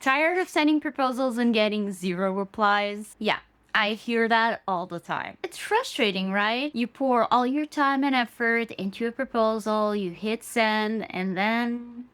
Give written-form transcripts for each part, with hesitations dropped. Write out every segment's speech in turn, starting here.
Tired of sending proposals and getting zero replies? Yeah, I hear that all the time. It's frustrating, right? You pour all your time and effort into a proposal, you hit send, and then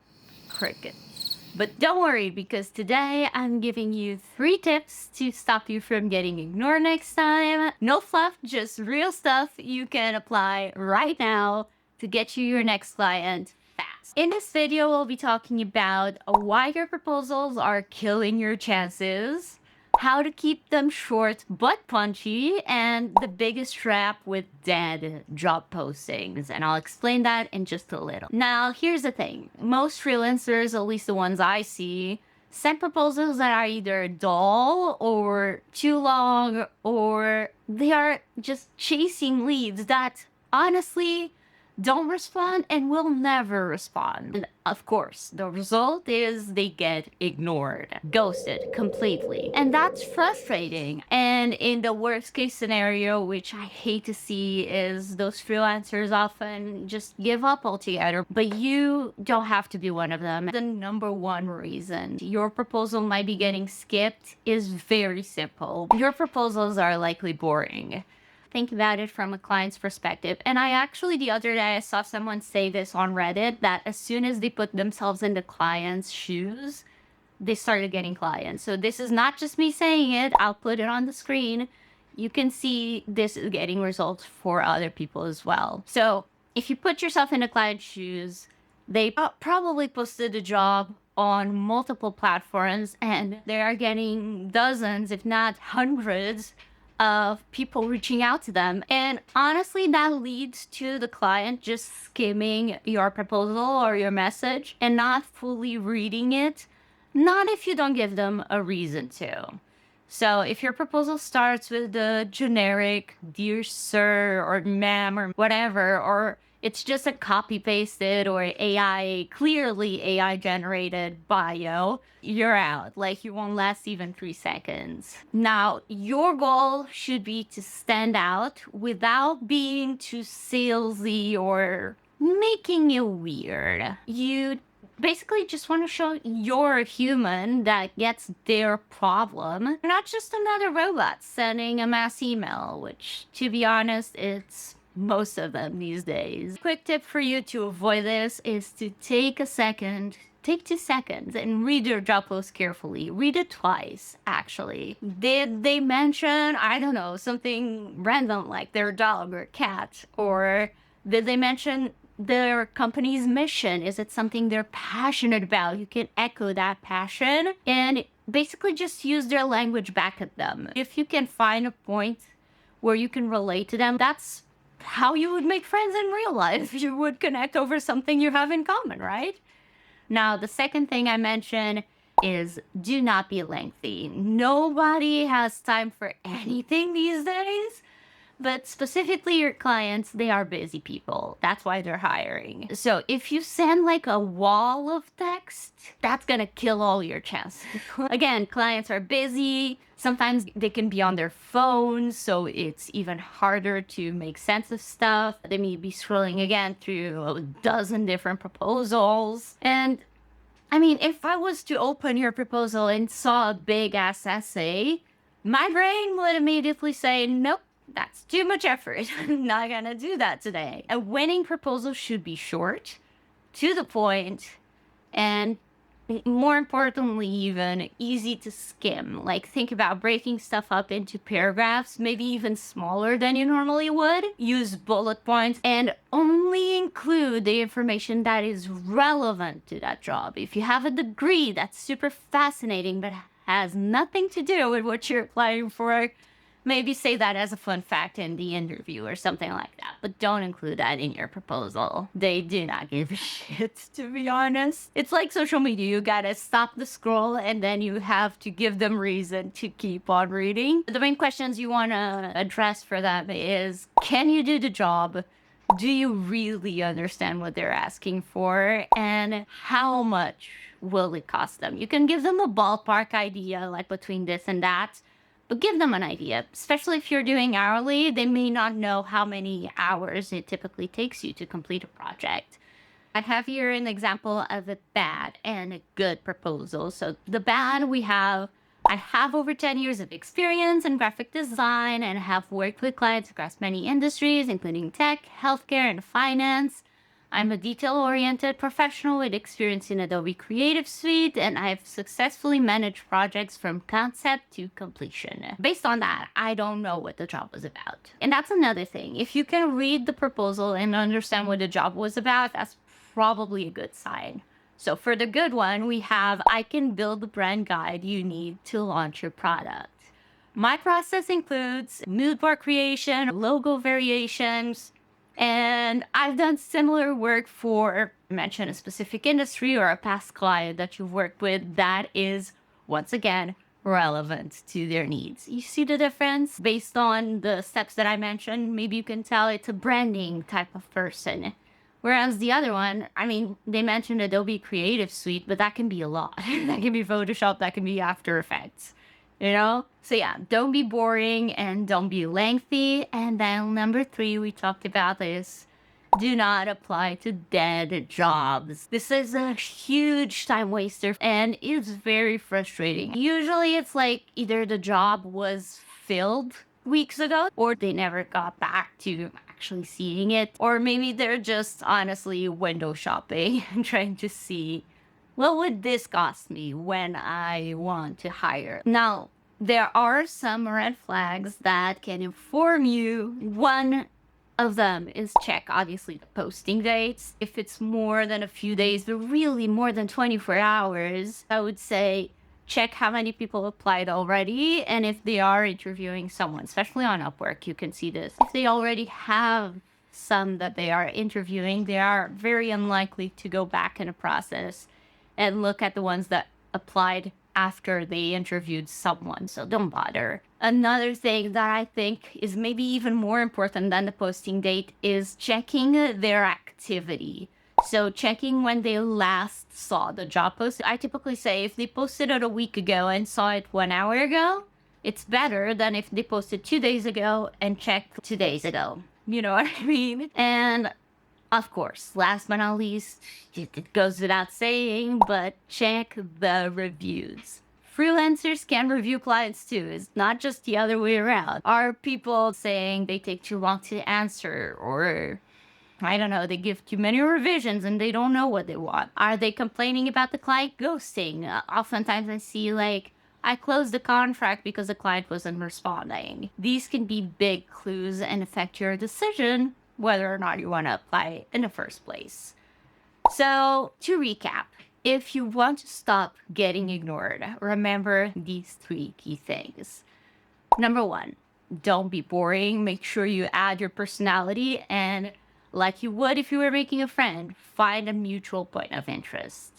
crickets. But don't worry, because today I'm giving you 3 tips to stop you from getting ignored next time. No fluff, just real stuff you can apply right now to get you your next client fast. In this video, we'll be talking about why your proposals are killing your chances, how to keep them short but punchy, and the biggest trap with dead job postings. And I'll explain that in just a little. Now, here's the thing. Most freelancers, at least the ones I see, send proposals that are either dull or too long, or they are just chasing leads that honestly don't respond and will never respond. And of course, the result is they get ignored, ghosted completely. And that's frustrating. And in the worst case scenario, which I hate to see, is those freelancers often just give up altogether. But you don't have to be one of them. The number one reason your proposal might be getting skipped is very simple. Your proposals are likely boring. Think about it from a client's perspective. And I actually, the other day, I saw someone say this on Reddit, that as soon as they put themselves in the client's shoes, they started getting clients. So this is not just me saying it. I'll put it on the screen. You can see this is getting results for other people as well. So if you put yourself in the client's shoes, they probably posted a job on multiple platforms, and they are getting dozens, if not hundreds, of people reaching out to them. And honestly, that leads to the client just skimming your proposal or your message and not fully reading it. Not if you don't give them a reason to. So if your proposal starts with the generic "Dear Sir" or "Ma'am" or whatever, or it's just a copy-pasted or clearly AI generated bio, you're out. Like, you won't last even 3 seconds. Now, your goal should be to stand out without being too salesy or making it weird. You basically just want to show you're a human that gets their problem, not just another robot sending a mass email, which, to be honest, it's most of them these days. Quick tip for you to avoid this is to take 2 seconds and read your job post carefully. Read it twice, actually. Did they mention, I don't know, something random like their dog or cat? Or did they mention their company's mission? Is it something they're passionate about? You can echo that passion and basically just use their language back at them. If you can find a point where you can relate to them, that's how you would make friends in real life. You would connect over something you have in common, right? Now, the second thing I mentioned is do not be lengthy. Nobody has time for anything these days. But specifically your clients, they are busy people. That's why they're hiring. So if you send like a wall of text, that's gonna kill all your chances. Again, clients are busy. Sometimes they can be on their phones, so it's even harder to make sense of stuff. They may be scrolling again through a dozen different proposals. And I mean, if I was to open your proposal and saw a big ass essay, my brain would immediately say, nope. That's too much effort. I'm not gonna do that today. A winning proposal should be short, to the point, and more importantly, even easy to skim. Like, think about breaking stuff up into paragraphs, maybe even smaller than you normally would. Use bullet points and only include the information that is relevant to that job. If you have a degree that's super fascinating but has nothing to do with what you're applying for, maybe say that as a fun fact in the interview or something like that, but don't include that in your proposal. They do not give a shit, to be honest. It's like social media. You gotta stop the scroll and then you have to give them reason to keep on reading. The main questions you wanna address for them is, can you do the job? Do you really understand what they're asking for? And how much will it cost them? You can give them a ballpark idea, like between this and that, but give them an idea. Especially if you're doing hourly, they may not know how many hours it typically takes you to complete a project. I have here an example of a bad and a good proposal. So the bad, I have over 10 years of experience in graphic design and have worked with clients across many industries, including tech, healthcare, and finance. I'm a detail-oriented professional with experience in Adobe Creative Suite, and I've successfully managed projects from concept to completion. Based on that, I don't know what the job was about. And that's another thing. If you can read the proposal and understand what the job was about, that's probably a good sign. So for the good one, we have, I can build the brand guide you need to launch your product. My process includes mood board creation, logo variations, and I've done similar work for, mention a specific industry or a past client that you've worked with that is, once again, relevant to their needs. You see the difference? Based on the steps that I mentioned, maybe you can tell it's a branding type of person. Whereas the other one, I mean, they mentioned Adobe Creative Suite, but that can be a lot. That can be Photoshop, that can be After Effects, you know? So yeah, don't be boring and don't be lengthy. And then number 3, we talked about is do not apply to dead jobs. This is a huge time waster and it's very frustrating. Usually it's like either the job was filled weeks ago or they never got back to actually seeing it, or maybe they're just honestly window shopping and trying to see what would this cost me when I want to hire. Now, there are some red flags that can inform you. One of them is check, obviously, the posting dates. If it's more than a few days, but really more than 24 hours, I would say check how many people applied already. And if they are interviewing someone, especially on Upwork, you can see this. If they already have some that they are interviewing, they are very unlikely to go back in a process and look at the ones that applied after they interviewed someone. So don't bother. Another thing that I think is maybe even more important than the posting date is checking their activity. So checking when they last saw the job post. I typically say if they posted it a week ago and saw it 1 hour ago, it's better than if they posted 2 days ago and checked 2 days ago. You know what I mean? And of course, last but not least, it goes without saying, but check the reviews. Freelancers can review clients too. It's not just the other way around. Are people saying they take too long to answer, or I don't know, they give too many revisions and they don't know what they want? Are they complaining about the client ghosting? Oftentimes I see like, I closed the contract because the client wasn't responding. These can be big clues and affect your decision whether or not you want to apply in the first place. So to recap, if you want to stop getting ignored, remember these 3 key things. Number 1, don't be boring. Make sure you add your personality, and like you would if you were making a friend, find a mutual point of interest.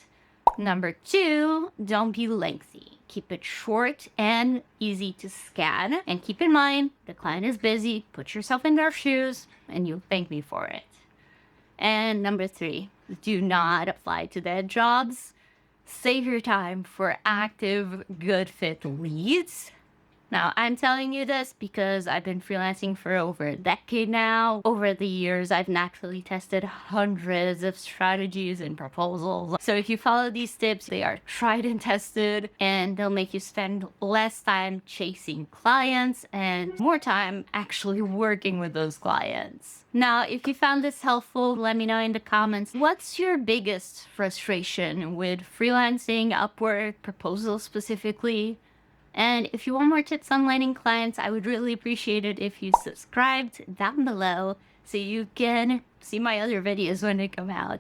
Number 2, don't be lengthy. Keep it short and easy to scan. And keep in mind, the client is busy. Put yourself in their shoes and you'll thank me for it. And number 3, do not apply to dead jobs. Save your time for active, good fit leads. Now, I'm telling you this because I've been freelancing for over a decade now. Over the years, I've naturally tested hundreds of strategies and proposals. So if you follow these tips, they are tried and tested, and they'll make you spend less time chasing clients and more time actually working with those clients. Now, if you found this helpful, let me know in the comments. What's your biggest frustration with freelancing, Upwork, proposals specifically? And if you want more tips on landing clients, I would really appreciate it if you subscribed down below so you can see my other videos when they come out.